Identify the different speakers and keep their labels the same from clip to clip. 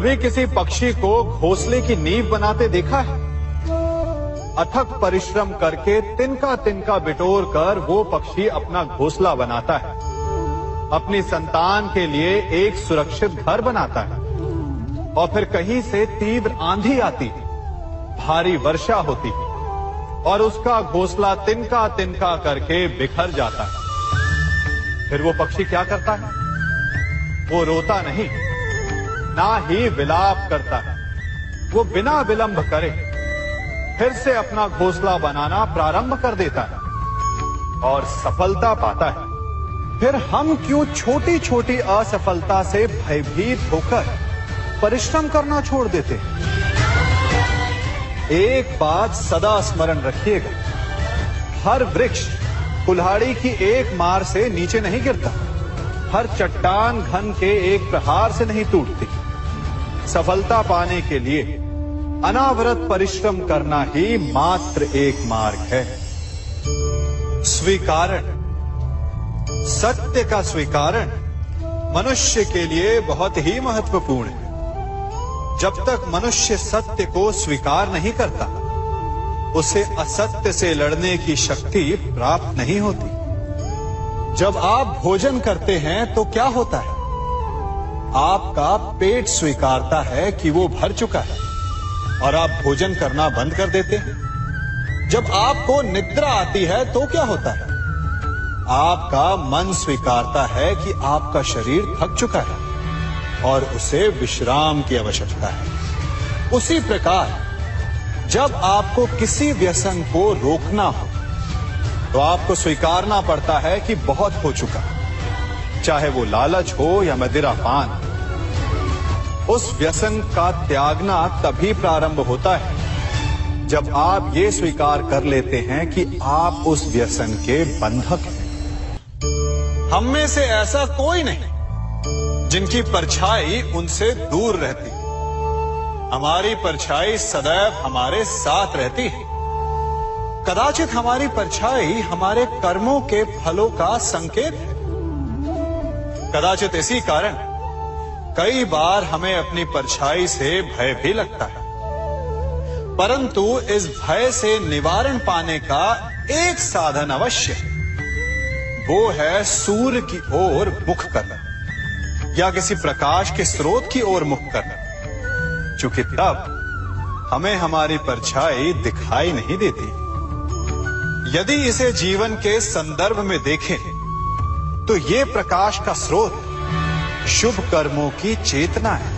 Speaker 1: कभी किसी पक्षी को घोंसले की नींव बनाते देखा है? अथक परिश्रम करके तिनका तिनका बिटोर कर वो पक्षी अपना घोंसला बनाता है, अपनी संतान के लिए एक सुरक्षित घर बनाता है। और फिर कहीं से तीव्र आंधी आती है, भारी वर्षा होती है और उसका घोंसला तिनका तिनका करके बिखर जाता है। फिर वो पक्षी क्या करता है? वो रोता नहीं, ना ही विलाप करता है। वो बिना विलंब करे फिर से अपना घोंसला बनाना प्रारंभ कर देता है और सफलता पाता है। फिर हम क्यों छोटी छोटी असफलता से भयभीत होकर परिश्रम करना छोड़ देते हैं? एक बात सदा स्मरण रखिएगा, हर वृक्ष कुल्हाड़ी की एक मार से नीचे नहीं गिरता, हर चट्टान घन के एक प्रहार से नहीं टूटती। सफलता पाने के लिए अनावरत परिश्रम करना ही मात्र एक मार्ग है। स्वीकारण, सत्य का स्वीकारण मनुष्य के लिए बहुत ही महत्वपूर्ण है। जब तक मनुष्य सत्य को स्वीकार नहीं करता, उसे असत्य से लड़ने की शक्ति प्राप्त नहीं होती। जब आप भोजन करते हैं तो क्या होता है? आपका पेट स्वीकारता है कि वो भर चुका है और आप भोजन करना बंद कर देते हैं। जब आपको निद्रा आती है तो क्या होता है? आपका मन स्वीकारता है कि आपका शरीर थक चुका है और उसे विश्राम की आवश्यकता है। उसी प्रकार जब आपको किसी व्यसन को रोकना हो तो आपको स्वीकारना पड़ता है कि बहुत हो चुका, चाहे वो लालच हो या मदिरापान। उस व्यसन का त्यागना तभी प्रारंभ होता है जब आप ये स्वीकार कर लेते हैं कि आप उस व्यसन के बंधक हैं। हम में से ऐसा कोई नहीं जिनकी परछाई उनसे दूर रहती। हमारी परछाई सदैव हमारे साथ रहती है। कदाचित हमारी परछाई हमारे कर्मों के फलों का संकेत है। कदाचित इसी कारण कई बार हमें अपनी परछाई से भय भी लगता है, परंतु इस भय से निवारण पाने का एक साधन अवश्य है। वो है सूर्य की ओर मुख करना या किसी प्रकाश के स्रोत की ओर मुख करना, क्योंकि तब हमें हमारी परछाई दिखाई नहीं देती। यदि इसे जीवन के संदर्भ में देखें तो ये प्रकाश का स्रोत शुभ कर्मों की चेतना है।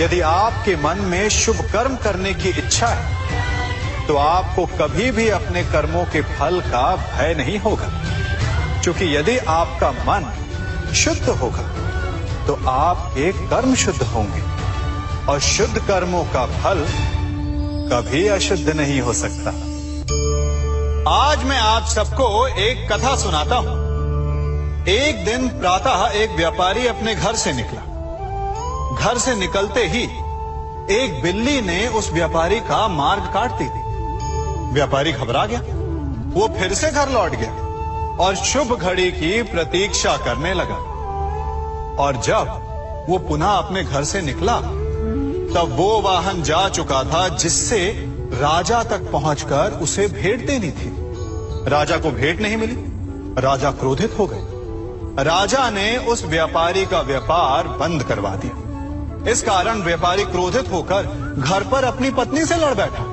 Speaker 1: यदि आपके मन में शुभ कर्म करने की इच्छा है तो आपको कभी भी अपने कर्मों के फल का भय नहीं होगा, क्योंकि यदि आपका मन शुद्ध होगा तो आपके कर्म शुद्ध होंगे और शुद्ध कर्मों का फल कभी अशुद्ध नहीं हो सकता। आज मैं आप सबको एक कथा सुनाता हूं। एक दिन प्रातः एक व्यापारी अपने घर से निकला। घर से निकलते ही एक बिल्ली ने उस व्यापारी का मार्ग काट दी। व्यापारी घबरा गया। वो फिर से घर लौट गया और शुभ घड़ी की प्रतीक्षा करने लगा। और जब वो पुनः अपने घर से निकला तब वो वाहन जा चुका था जिससे राजा तक पहुंचकर उसे भेंट देनी थी। राजा को भेंट नहीं मिली। राजा क्रोधित हो गए। राजा ने उस व्यापारी का व्यापार बंद करवा दिया। इस कारण व्यापारी क्रोधित होकर घर पर अपनी पत्नी से लड़ बैठा।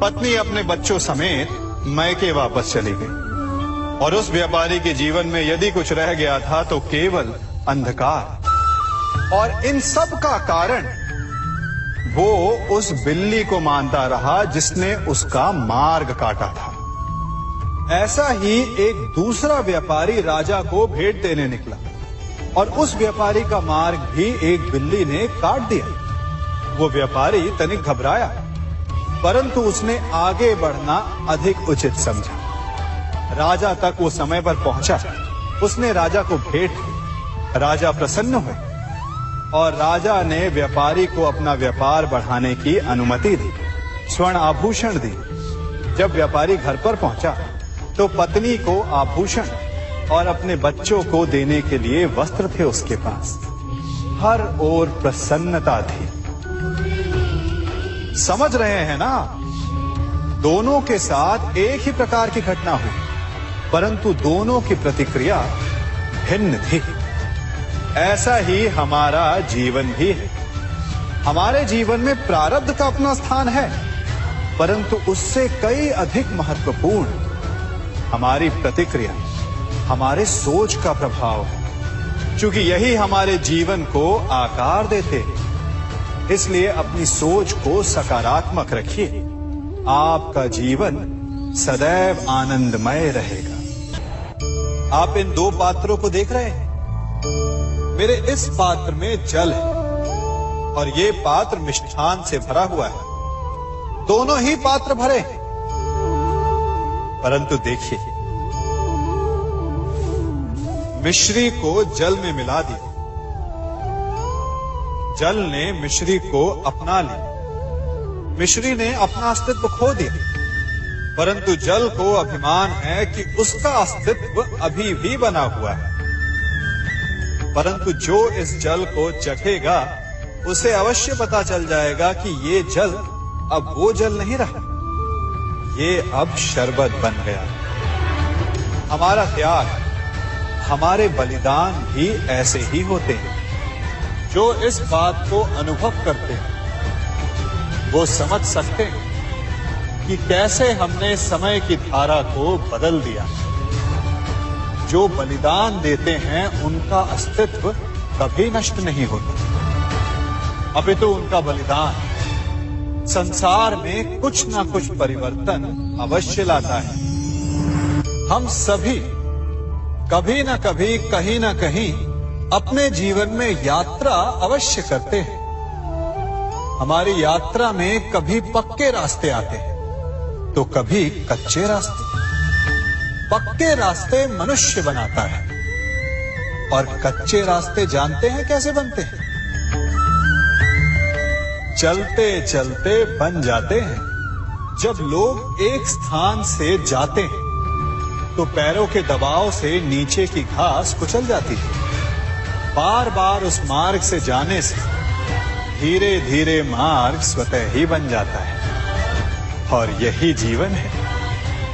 Speaker 1: पत्नी अपने बच्चों समेत मैके वापस चली गई और उस व्यापारी के जीवन में यदि कुछ रह गया था तो केवल अंधकार। और इन सब का कारण वो उस बिल्ली को मानता रहा जिसने उसका मार्ग काटा था। ऐसा ही एक दूसरा व्यापारी राजा को भेंट देने निकला और उस व्यापारी का मार्ग भी एक बिल्ली ने काट दिया। वो व्यापारी तनिक घबराया, परंतु उसने आगे बढ़ना अधिक उचित समझा। राजा तक वो समय पर पहुंचा। उसने राजा को भेंट दी। राजा प्रसन्न हुए और राजा ने व्यापारी को अपना व्यापार बढ़ाने की अनुमति दी, स्वर्ण आभूषण दी। जब व्यापारी घर पर पहुंचा तो पत्नी को आभूषण और अपने बच्चों को देने के लिए वस्त्र थे उसके पास। हर ओर प्रसन्नता थी। समझ रहे हैं ना, दोनों के साथ एक ही प्रकार की घटना हुई, परंतु दोनों की प्रतिक्रिया भिन्न थी। ऐसा ही हमारा जीवन भी है। हमारे जीवन में प्रारब्ध का अपना स्थान है, परंतु उससे कई अधिक महत्वपूर्ण हमारी प्रतिक्रिया, हमारे सोच का प्रभाव है। क्योंकि यही हमारे जीवन को आकार देते हैं। इसलिए अपनी सोच को सकारात्मक रखिए। आपका जीवन सदैव आनंदमय रहेगा। आप इन दो पात्रों को देख रहे हैं। मेरे इस पात्र में जल है और ये पात्र मिष्ठान से भरा हुआ है। दोनों ही पात्र भरे हैं, परंतु देखिए, मिश्री को जल में मिला दिया, जल ने मिश्री को अपना लिया, मिश्री ने अपना अस्तित्व खो दिया। परंतु जल को अभिमान है कि उसका अस्तित्व अभी भी बना हुआ है। परंतु जो इस जल को चखेगा उसे अवश्य पता चल जाएगा कि ये जल अब वो जल नहीं रहा, ये अब शरबत बन गया। हमारा त्याग, हमारे बलिदान भी ऐसे ही होते हैं। जो इस बात को अनुभव करते हैं वो समझ सकते हैं कि कैसे हमने समय की धारा को बदल दिया। जो बलिदान देते हैं उनका अस्तित्व कभी नष्ट नहीं होता, अपितु उनका बलिदान संसार में कुछ ना कुछ परिवर्तन अवश्य लाता है। हम सभी कभी ना कभी, कहीं ना कहीं अपने जीवन में यात्रा अवश्य करते हैं। हमारी यात्रा में कभी पक्के रास्ते आते हैं तो कभी कच्चे रास्ते। पक्के रास्ते मनुष्य बनाता है और कच्चे रास्ते जानते हैं कैसे बनते हैं? चलते चलते बन जाते हैं। जब लोग एक स्थान से जाते हैं तो पैरों के दबाव से नीचे की घास कुचल जाती है। बार बार उस मार्ग से जाने से धीरे धीरे मार्ग स्वतः ही बन जाता है। और यही जीवन है,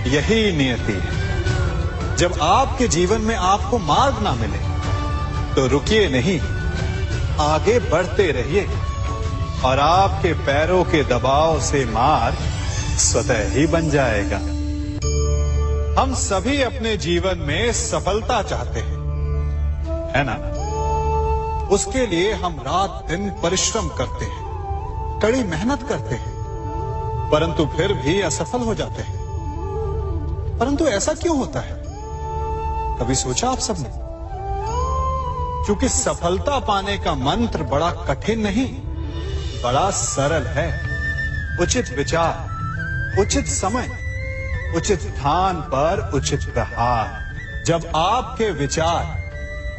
Speaker 1: यही नियति है। जब आपके जीवन में आपको मार्ग ना मिले तो रुकिए नहीं, आगे बढ़ते रहिए और आपके पैरों के दबाव से मार्ग स्वतः ही बन जाएगा। हम सभी अपने जीवन में सफलता चाहते हैं, है ना? उसके लिए हम रात दिन परिश्रम करते हैं, कड़ी मेहनत करते हैं, परंतु फिर भी असफल हो जाते हैं। परंतु ऐसा क्यों होता है? कभी सोचा आप सबने? क्योंकि सफलता पाने का मंत्र बड़ा कठिन नहीं, बड़ा सरल है। उचित विचार, उचित समय, उचित स्थान पर उचित प्रहार। जब आपके विचार,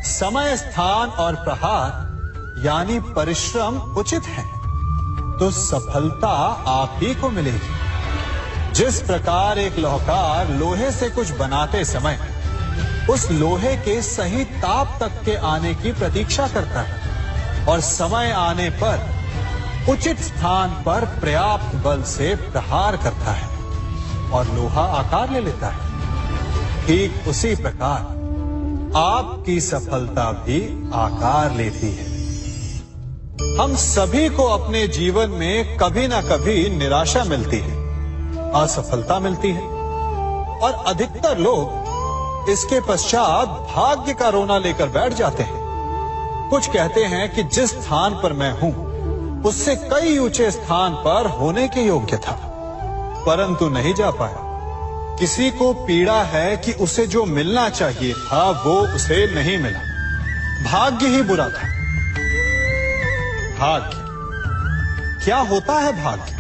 Speaker 1: समय, स्थान और प्रहार यानी परिश्रम उचित है तो सफलता आप ही को मिलेगी। जिस प्रकार एक लोहार लोहे से कुछ बनाते समय उस लोहे के सही ताप तक के आने की प्रतीक्षा करता है और समय आने पर उचित स्थान पर पर्याप्त बल से प्रहार करता है और लोहा आकार ले लेता है, ठीक उसी प्रकार आपकी सफलता भी आकार लेती है। हम सभी को अपने जीवन में कभी ना कभी निराशा मिलती है, असफलता मिलती है और अधिकतर लोग इसके पश्चात भाग्य का रोना लेकर बैठ जाते हैं। कुछ कहते हैं कि जिस स्थान पर मैं हूं उससे कई ऊंचे स्थान पर होने के योग्य था, परंतु नहीं जा पाया। किसी को पीड़ा है कि उसे जो मिलना चाहिए था वो उसे नहीं मिला, भाग्य ही बुरा था। भाग्य क्या होता है? भाग्य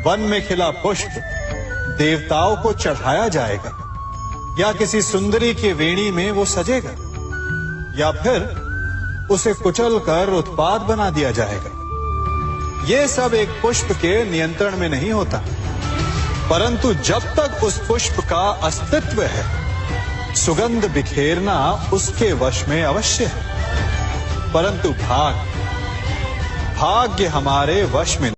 Speaker 1: वन में खिला पुष्प देवताओं को चढ़ाया जाएगा या किसी सुंदरी के वेणी में वो सजेगा या फिर उसे कुचल कर उत्पाद बना दिया जाएगा। ये सब एक पुष्प के नियंत्रण में नहीं होता, परंतु जब तक उस पुष्प का अस्तित्व है सुगंध बिखेरना उसके वश में अवश्य है। परंतु भाग्य हमारे वश में